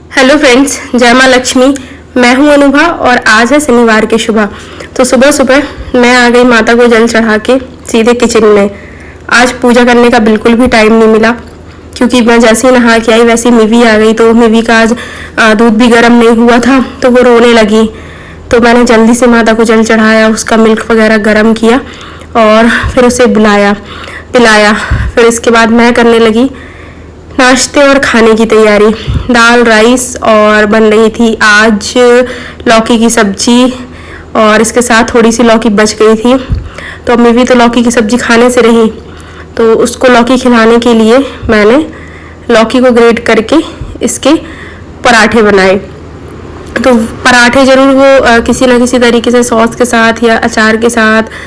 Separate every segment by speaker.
Speaker 1: Hello friends, जय माँ लक्ष्मी। मैं हूँ अनुभा और आज है शनिवार की सुबह। तो सुबह सुबह मैं आ गई माता को जल चढ़ा के सीधे किचन में। आज पूजा करने का बिल्कुल भी टाइम नहीं मिला क्योंकि मैं जैसे ही नहा के आई वैसे ही मिवी आ गई। तो मिवी का आज दूध भी गर्म नहीं हुआ था तो वो रोने लगी। तो मैंने जल्दी से माता को जल चढ़ाया, उसका मिल्क वगैरह गर्म किया और फिर उसे बुलाया पिलाया। फिर इसके बाद मैं करने लगी नाश्ते और खाने की तैयारी। दाल राइस और बन रही थी आज लौकी की सब्जी और इसके साथ थोड़ी सी लौकी बच गई थी। तो अम्मी भी तो लौकी की सब्जी खाने से रही, तो उसको लौकी खिलाने के लिए मैंने लौकी को ग्रेट करके इसके पराठे बनाए। तो पराठे ज़रूर वो किसी न किसी तरीके से सॉस के साथ या अचार के साथ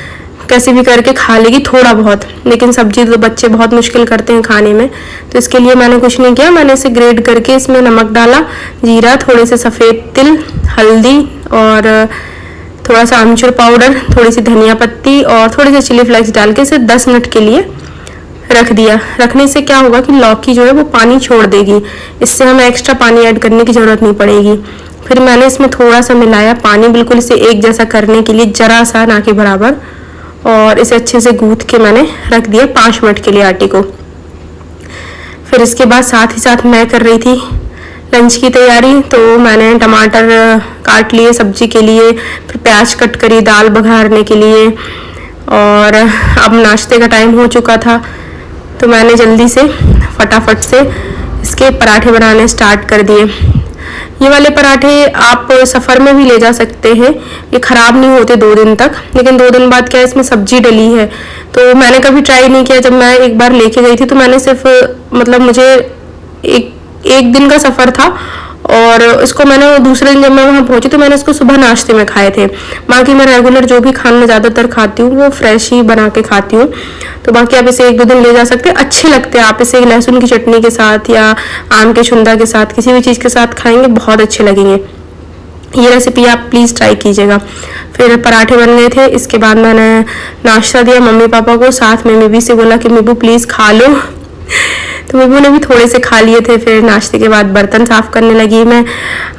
Speaker 1: कैसे भी करके खा लेगी थोड़ा बहुत, लेकिन सब्जी तो बच्चे बहुत मुश्किल करते हैं खाने में। तो इसके लिए मैंने कुछ नहीं किया, मैंने इसे ग्रेट करके इसमें नमक डाला, जीरा, थोड़े से सफ़ेद तिल, हल्दी और थोड़ा सा आमचूर पाउडर, थोड़ी सी धनिया पत्ती और थोड़े से चिली फ्लेक्स डाल के इसे 10 मिनट के लिए रख दिया। रखने से क्या होगा कि लौकी जो है वो पानी छोड़ देगी, इससे हमें एक्स्ट्रा पानी ऐड करने की ज़रूरत नहीं पड़ेगी। फिर मैंने इसमें थोड़ा सा मिलाया पानी, बिल्कुल इसे एक जैसा करने के लिए, ज़रा सा ना के बराबर, और इसे अच्छे से गूंथ के मैंने रख दिया 5 मिनट के लिए आटे को। फिर इसके बाद साथ ही साथ मैं कर रही थी लंच की तैयारी। तो मैंने टमाटर काट लिए सब्जी के लिए, फिर प्याज कट करी दाल बघारने के लिए, और अब नाश्ते का टाइम हो चुका था तो मैंने जल्दी से फटाफट से इसके पराठे बनाने स्टार्ट कर दिए। ये वाले पराठे आप सफ़र में भी ले जा सकते हैं, ये ख़राब नहीं होते 2 दिन तक। लेकिन 2 दिन बाद क्या है, इसमें सब्जी डली है तो मैंने कभी ट्राई नहीं किया। जब मैं एक बार लेके गई थी तो मैंने सिर्फ मतलब मुझे एक दिन का सफ़र था और इसको मैंने दूसरे दिन जब मैं वहाँ पहुँची तो मैंने इसको सुबह नाश्ते में खाए थे। बाकी मैं रेगुलर जो भी खाना ज़्यादातर खाती हूँ वो फ्रेश ही बना के खाती हूँ। तो बाकी आप इसे 1-2 दिन ले जा सकते हैं, अच्छे लगते हैं। आप इसे लहसुन की चटनी के साथ या आम के छुंदा के साथ किसी भी चीज़ के साथ खाएंगे, बहुत अच्छे लगेंगे। ये रेसिपी आप प्लीज़ ट्राई कीजिएगा। फिर पराठे बन गए थे, इसके बाद मैंने नाश्ता दिया मम्मी पापा को, साथ में मिबी से बोला कि मिबू प्लीज़ खा लो तो मिबू ने भी थोड़े से खा लिए थे। फिर नाश्ते के बाद बर्तन साफ़ करने लगी मैं।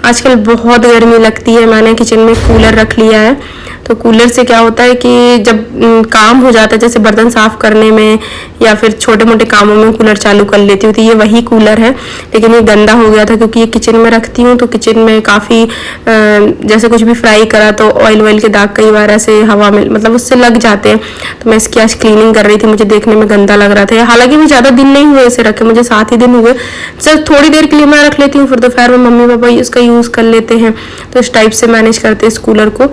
Speaker 1: आजकल बहुत गर्मी लगती है, मैंने किचन में कूलर रख लिया है। तो कूलर से क्या होता है कि जब काम हो जाता है, जैसे बर्तन साफ़ करने में या फिर छोटे मोटे कामों में कूलर चालू कर लेती हूँ। तो ये वही कूलर है, लेकिन ये गंदा हो गया था क्योंकि ये किचन में रखती हूँ तो किचन में काफ़ी जैसे कुछ भी फ्राई करा तो ऑयल के दाग कई बार ऐसे हवा में मतलब उससे लग जाते हैं। तो मैं इसकी आज क्लीनिंग कर रही थी, मुझे देखने में गंदा लग रहा था। हालांकि भी ज़्यादा दिन नहीं हुए इसे रखे, मुझे 7 ही दिन हुए। सिर्फ थोड़ी देर के लिए मैं रख लेती हूँ, फिर दोपहर में मम्मी पापा इसका यूज़ कर लेते हैं। तो इस टाइप से मैनेज करते हैं इस कूलर को।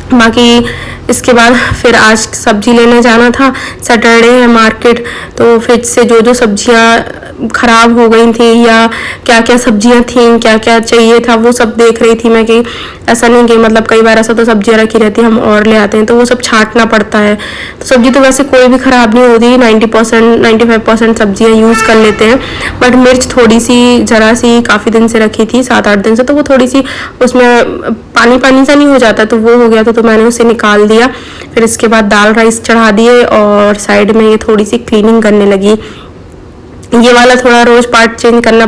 Speaker 1: बाकी इसके बाद फिर आज सब्जी लेने जाना था, सैटरडे है मार्केट। तो फ्रिज से जो सब्जियां ख़राब हो गई थी या क्या क्या सब्जियां थी, क्या क्या चाहिए था, वो सब देख रही थी मैं कि ऐसा नहीं कि मतलब कई बार ऐसा तो सब्जियां रखी रहती हैं हम और ले आते हैं तो वो सब छांटना पड़ता है। तो सब्जी तो वैसे कोई भी ख़राब नहीं होती, 90% 95% सब्जियाँ यूज़ कर लेते हैं। बट मिर्च थोड़ी सी ज़रा सी काफ़ी दिन से रखी थी, 7-8 दिन से, तो वो थोड़ी सी उसमें पानी पानी सा नहीं हो जाता तो वो हो गया था, तो मैंने उसे निकाल दिया। फिर इसके बाद दाल राइस चढ़ा दिए और साइड में ये थोड़ी सी क्लीनिंग करने लगी। ये वाला थोड़ा रोज़ पार्ट चेंज करना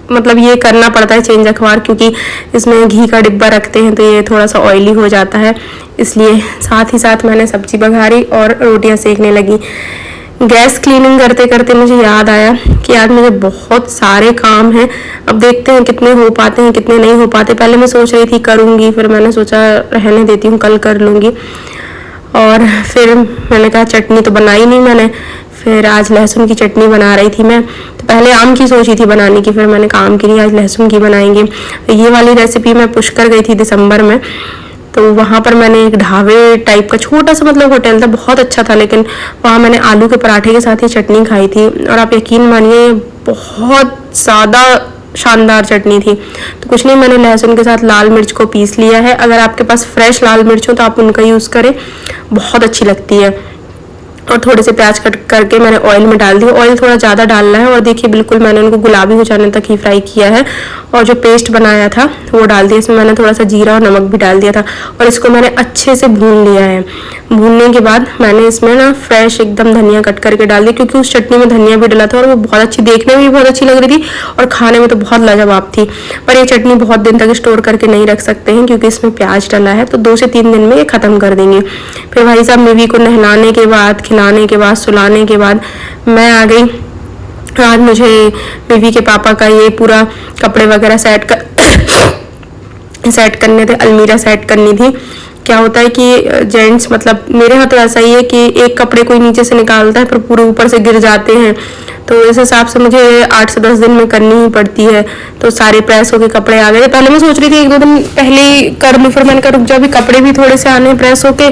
Speaker 1: मतलब ये करना पड़ता है चेंज अखबार, क्योंकि इसमें घी का डिब्बा रखते हैं तो ये थोड़ा सा ऑयली हो जाता है, इसलिए साथ ही साथ मैंने सब्जी बघारी और रोटियां सेकने लगी। गैस क्लीनिंग करते करते मुझे याद आया कि आज मुझे बहुत सारे काम हैं, अब देखते हैं कितने हो पाते हैं कितने नहीं हो पाते। पहले मैं सोच रही थी करूँगी, फिर मैंने सोचा रहने देती हूँ, कल कर लूँगी। और फिर मैंने कहा चटनी तो बनाई नहीं मैंने, फिर आज लहसुन की चटनी बना रही थी मैं। तो पहले आम की सोची थी बनाने की, फिर मैंने कहा आम की नहीं, आज लहसुन की बनाएंगे। तो ये वाली रेसिपी मैं पुष्कर गई थी दिसंबर में, तो वहाँ पर मैंने एक ढाबे टाइप का छोटा सा मतलब होटल था, बहुत अच्छा था, लेकिन वहाँ मैंने आलू के पराठे के साथ ही चटनी खाई थी और आप यकीन मानिए बहुत ज़्यादा शानदार चटनी थी। तो कुछ नहीं, मैंने लहसुन के साथ लाल मिर्च को पीस लिया है। अगर आपके पास फ्रेश लाल मिर्च हो तो आप उनका यूज़ करें, बहुत अच्छी लगती है। और थोड़े से प्याज कट करके मैंने ऑयल में डाल दिया। ऑयल थोड़ा ज़्यादा डालना है और देखिए बिल्कुल मैंने उनको गुलाबी हो जाने तक ही फ्राई किया है। और जो पेस्ट बनाया था वो डाल दिया, इसमें मैंने थोड़ा सा जीरा और नमक भी डाल दिया था और इसको मैंने अच्छे से भून लिया है। भूनने के बाद मैंने इसमें ना फ्रेश एकदम धनिया कट करके डाल दी, क्योंकि उस चटनी में धनिया भी डला था और वो बहुत अच्छी, देखने में भी बहुत अच्छी लग रही थी और खाने में तो बहुत लाजवाब थी। पर ये चटनी बहुत दिन तक स्टोर करके नहीं रख सकते हैं क्योंकि इसमें प्याज डला है, तो 2 से 3 दिन में ये ख़त्म कर देंगे। फिर भाई साहब मिवी को नहलाने के बाद, खिलाने के बाद, सुलाने के बाद मैं आ गई। आज मुझे मिवी के पापा का ये पूरा कपड़े वगैरह सेट करने थे, अलमीरा सेट करनी थी। क्या होता है कि जेंट्स, मतलब मेरे यहाँ तो ऐसा ही है कि एक कपड़े कोई नीचे से निकालता है फिर पूरे ऊपर से गिर जाते हैं, तो इस हिसाब से मुझे 8 से 10 दिन में करनी ही पड़ती है। तो सारे प्रेस होके कपड़े आ गए थे। पहले मैं सोच रही थी 1-2 दिन पहले ही कर लूँ, फिर मैंने कहा रुक जाओ, अभी कपड़े भी थोड़े से आने प्रेस होके,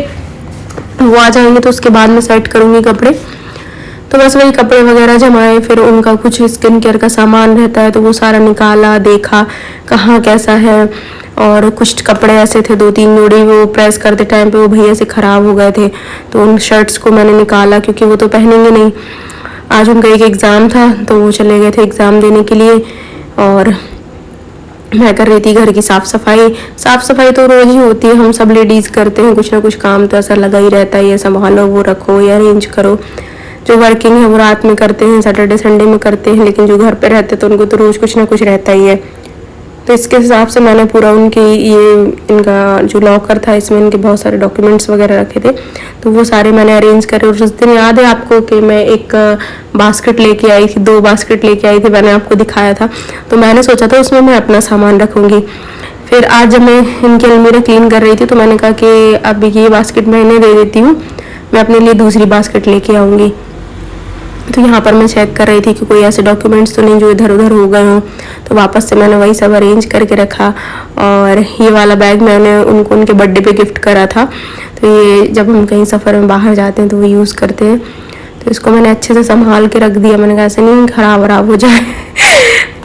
Speaker 1: वो आ जाएंगे तो उसके बाद में सेट करूँगी कपड़े। तो बस वही कपड़े वगैरह जमाए, फिर उनका कुछ स्किन केयर का सामान रहता है तो वो सारा निकाला, देखा कहाँ कैसा है। और कुछ कपड़े ऐसे थे 2-3 जोड़ी, वो प्रेस करते टाइम पे वो भैया से ख़राब हो गए थे, तो उन शर्ट्स को मैंने निकाला क्योंकि वो तो पहनेंगे नहीं। आज उनका एक एग्ज़ाम था तो वो चले गए थे एग्ज़ाम देने के लिए। और मैं कर रही थी घर की साफ़ सफाई तो रोज़ ही होती है, हम सब लेडीज़ करते हैं कुछ ना कुछ काम, तो ऐसा लगा ही रहता है, ये संभालो, वो रखो, ये अरेंज करो। जो वर्किंग है वो रात में करते हैं, सैटरडे संडे में करते हैं, लेकिन जो घर पे रहते हैं तो उनको तो रोज़ कुछ ना कुछ रहता ही है। तो इसके हिसाब से मैंने पूरा उनकी इनका जो लॉकर था इसमें इनके बहुत सारे डॉक्यूमेंट्स वगैरह रखे थे, तो वो सारे मैंने अरेंज करे। और उस दिन याद है आपको कि मैं एक बास्केट लेके आई थी, 2 बास्केट लेके आई थी, मैंने आपको दिखाया था। तो मैंने सोचा था उसमें मैं अपना सामान रखूँगी। फिर आज जब मैं इनकी अलमीरा क्लीन कर रही थी तो मैंने कहा कि अब ये बास्केट मैं इन्हें दे देती हूँ, मैं अपने लिए दूसरी बास्केट लेके आऊँगी। तो यहाँ पर मैं चेक कर रही थी कि कोई ऐसे डॉक्यूमेंट्स तो नहीं जो इधर उधर हो गए हों, तो वापस से मैंने वही सब अरेंज करके रखा। और ये वाला बैग मैंने उनको उनके बर्थडे पे गिफ्ट करा था, तो ये जब हम कहीं सफ़र में बाहर जाते हैं तो वो यूज़ करते हैं, तो इसको मैंने अच्छे से संभाल के रख दिया। मैंने कहा ऐसे नहीं ख़राब हो जाए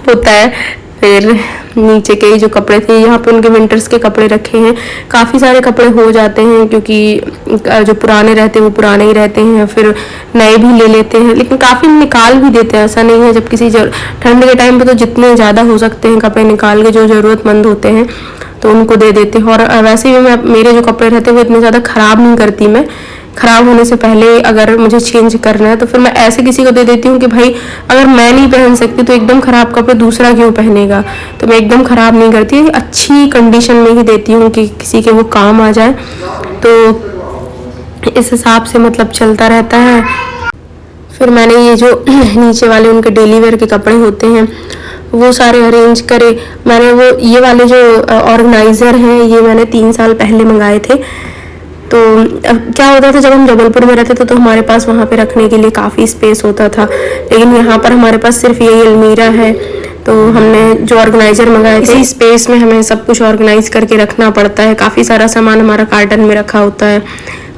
Speaker 1: होता है। फिर नीचे के जो कपड़े थे, यहाँ पे उनके विंटर्स के कपड़े रखे हैं। काफ़ी सारे कपड़े हो जाते हैं क्योंकि जो पुराने रहते हैं वो पुराने ही रहते हैं, फिर नए भी ले लेते हैं, लेकिन काफ़ी निकाल भी देते हैं। ऐसा नहीं है, जब किसी ठंड के टाइम पे तो जितने ज़्यादा हो सकते हैं कपड़े निकाल के जो ज़रूरतमंद होते हैं तो उनको दे देते हैं। और वैसे भी मेरे जो कपड़े रहते हैं वो इतने ज़्यादा ख़राब नहीं करती मैं। ख़राब होने से पहले अगर मुझे चेंज करना है तो फिर मैं ऐसे किसी को दे देती हूँ कि भाई अगर मैं नहीं पहन सकती तो एकदम ख़राब कपड़े दूसरा क्यों पहनेगा। तो मैं एकदम ख़राब नहीं करती, अच्छी कंडीशन में ही देती हूँ कि किसी के वो काम आ जाए। तो इस हिसाब से मतलब चलता रहता है। फिर मैंने ये जो नीचे वाले उनके डेली वेयर के कपड़े होते हैं वो सारे अरेंज करे। मैंने वो ये वाले जो ऑर्गेनाइज़र हैं ये मैंने 3 साल पहले मंगाए थे। तो क्या होता था, जब हम जबलपुर में रहते थे तो हमारे पास वहाँ पे रखने के लिए काफ़ी स्पेस होता था, लेकिन यहाँ पर हमारे पास सिर्फ यही अलमीरा है। तो हमने जो ऑर्गेनाइज़र मंगाए थे, इसी स्पेस में हमें सब कुछ ऑर्गेनाइज करके रखना पड़ता है। काफ़ी सारा सामान हमारा कार्टन में रखा होता है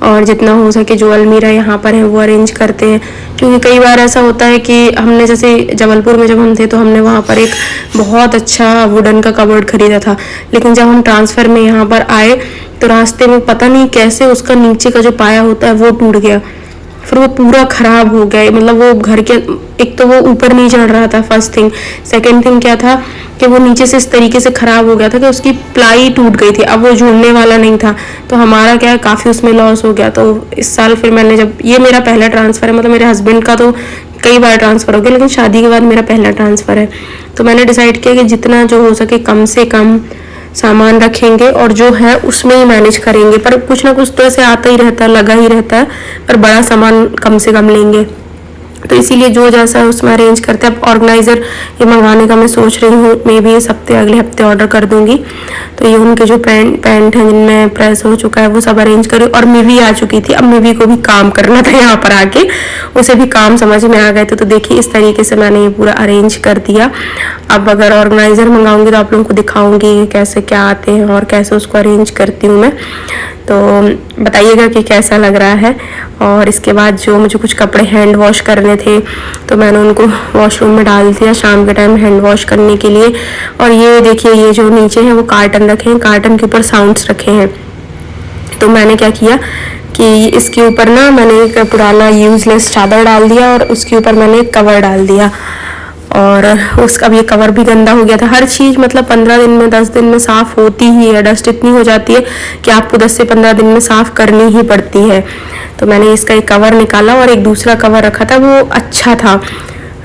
Speaker 1: और जितना हो सके जो अलमीरा यहाँ पर है वो अरेंज करते हैं। क्योंकि कई बार ऐसा होता है कि हमने जैसे जबलपुर में जब हम थे तो हमने वहाँ पर एक बहुत अच्छा वुडन का कबर्ड खरीदा था, लेकिन जब हम ट्रांसफ़र में यहाँ पर आए तो रास्ते में पता नहीं कैसे उसका नीचे का जो पाया होता है वो टूट गया, फिर वो पूरा ख़राब हो गया। मतलब वो घर के, एक तो वो ऊपर नहीं चढ़ रहा था फर्स्ट थिंग, सेकंड थिंग क्या था कि वो नीचे से इस तरीके से ख़राब हो गया था कि उसकी प्लाई टूट गई थी, अब वो जुड़ने वाला नहीं था। तो हमारा क्या है, काफ़ी उसमें लॉस हो गया। तो इस साल फिर मैंने, जब ये मेरा पहला ट्रांसफ़र है, मतलब मेरे हस्बैंड का तो कई बार ट्रांसफ़र हो गया, लेकिन शादी के बाद मेरा पहला ट्रांसफ़र है, तो मैंने डिसाइड किया कि जितना जो हो सके कम से कम सामान रखेंगे और जो है उसमें ही मैनेज करेंगे। पर कुछ ना कुछ तो ऐसे आता ही रहता है, लगा ही रहता है, पर बड़ा सामान कम से कम लेंगे। तो इसीलिए जो जैसा है उसमें अरेंज करते हैं। अब ऑर्गेनाइज़र ये मंगवाने का मैं सोच रही हूँ, मे बी इस हफ्ते अगले हफ्ते ऑर्डर कर दूँगी। तो ये उनके जो पैंट हैं जिनमें प्रेस हो चुका है वो सब अरेंज करी। और मिवी आ चुकी थी, अब मिवी को भी काम करना था यहाँ पर आके, उसे भी काम समझ में आ गए थे। तो देखिए इस तरीके से मैंने ये पूरा अरेंज कर दिया। अब अगर ऑर्गेनाइज़र मंगाऊँगी तो आप लोगों को दिखाऊँगी कैसे क्या आते हैं और कैसे उसको अरेंज करती हूँ मैं। तो बताइएगा कि कैसा लग रहा है। और इसके बाद जो मुझे कुछ कपड़े हैंड वॉश करने थे तो मैंने उनको वॉशरूम में डाल दिया शाम के टाइम हैंड वॉश करने के लिए। और ये देखिए ये जो नीचे हैं वो कार्टन रखे हैं, कार्टन के ऊपर साउंड्स रखे हैं। तो मैंने क्या किया, कि इसके ऊपर ना मैंने एक पुराना यूजलेस चादर डाल दिया और उसके ऊपर मैंने एक कवर डाल दिया, और उसका भी कवर भी गंदा हो गया था। हर चीज़ मतलब 15 दिन में 10 दिन में साफ़ होती ही है, डस्ट इतनी हो जाती है कि आपको 10 से 15 दिन में साफ़ करनी ही पड़ती है। तो मैंने इसका एक कवर निकाला और एक दूसरा कवर रखा था, वो अच्छा था,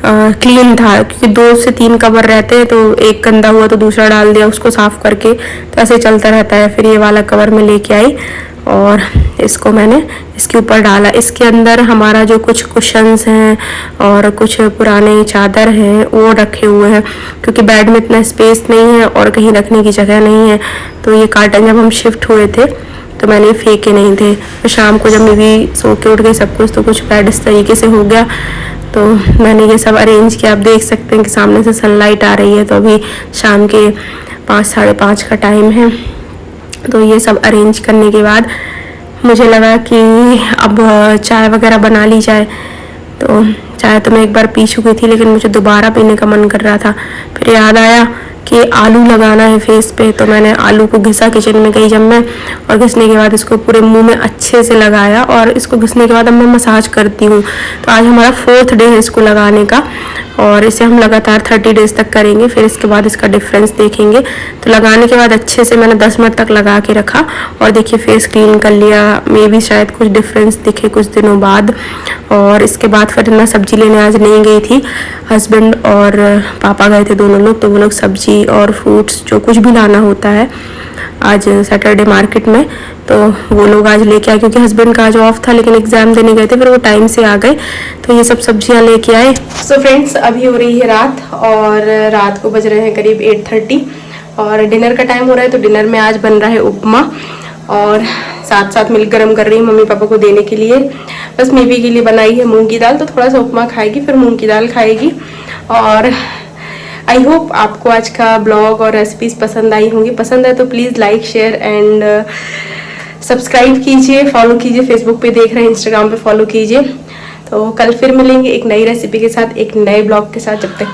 Speaker 1: क्लीन था, क्योंकि 2 से 3 कवर रहते हैं, तो एक गंदा हुआ तो दूसरा डाल दिया उसको साफ़ करके, तो ऐसे चलता रहता है। फिर ये वाला कवर मैं लेके आई और इसको मैंने इसके ऊपर डाला। इसके अंदर हमारा जो कुछ कुशन्स हैं और कुछ पुराने चादर हैं वो रखे हुए हैं, क्योंकि बेड में इतना स्पेस नहीं है और कहीं रखने की जगह नहीं है। तो ये कार्टन जब हम शिफ्ट हुए थे तो मैंने फेंके नहीं थे। तो शाम को जब मैं भी सो के उठ गई सब कुछ, तो कुछ बेड इस तरीके से हो गया, तो मैंने ये सब अरेंज किया। आप देख सकते हैं कि सामने से सनलाइट आ रही है, तो अभी शाम के 5 साढ़े 5 का टाइम है। तो ये सब अरेंज करने के बाद मुझे लगा कि अब चाय वगैरह बना ली जाए। तो चाय तो मैं एक बार पी चुकी थी, लेकिन मुझे दोबारा पीने का मन कर रहा था। फिर याद आया कि आलू लगाना है फेस पे, तो मैंने आलू को घिसा किचन में गई जब मैं, और घिसने के बाद इसको पूरे मुंह में अच्छे से लगाया, और इसको घिसने के बाद अब मैं मसाज करती हूँ। तो आज हमारा 4th डे है इसको लगाने का, और इसे हम लगातार 30 डेज तक करेंगे, फिर इसके बाद इसका डिफरेंस देखेंगे। तो लगाने के बाद अच्छे से मैंने 10 मिनट तक लगा के रखा, और देखिए फेस क्लीन कर लिया। मे भी शायद कुछ डिफरेंस दिखे कुछ दिनों बाद। और इसके बाद फिर मैं सब्जी लेने आज नहीं गई थी, हस्बैंड और पापा गए थे दोनों लोग, तो वो लोग सब्जी और फ्रूट्स जो कुछ भी लाना होता है आज सैटरडे मार्केट में, तो वो लोग आज लेके आए, क्योंकि हस्बैंड का आज ऑफ था, लेकिन एग्जाम देने गए थे, फिर वो टाइम से आ गए, तो ये सब सब्जियां लेके आए। सो फ्रेंड्स, अभी हो रही है रात, और रात को बज रहे हैं करीब 8:30, और डिनर का टाइम हो रहा है। तो डिनर में आज बन रहा है उपमा, और साथ साथ मिल्क गर्म कर रही हूँ मम्मी पापा को देने के लिए। बस मेवी के लिए बनाई है मूंग की दाल, तो थोड़ा सा उपमा खाएगी, फिर मूंग की दाल खाएगी। और आई होप आपको आज का ब्लॉग और रेसिपीज पसंद आई होंगी। पसंद है तो please like share and subscribe कीजिए, फॉलो कीजिए। फेसबुक पे देख रहे हैं, इंस्टाग्राम पे फॉलो कीजिए। तो कल फिर मिलेंगे एक नई रेसिपी के साथ, एक नए ब्लॉग के साथ। जब तक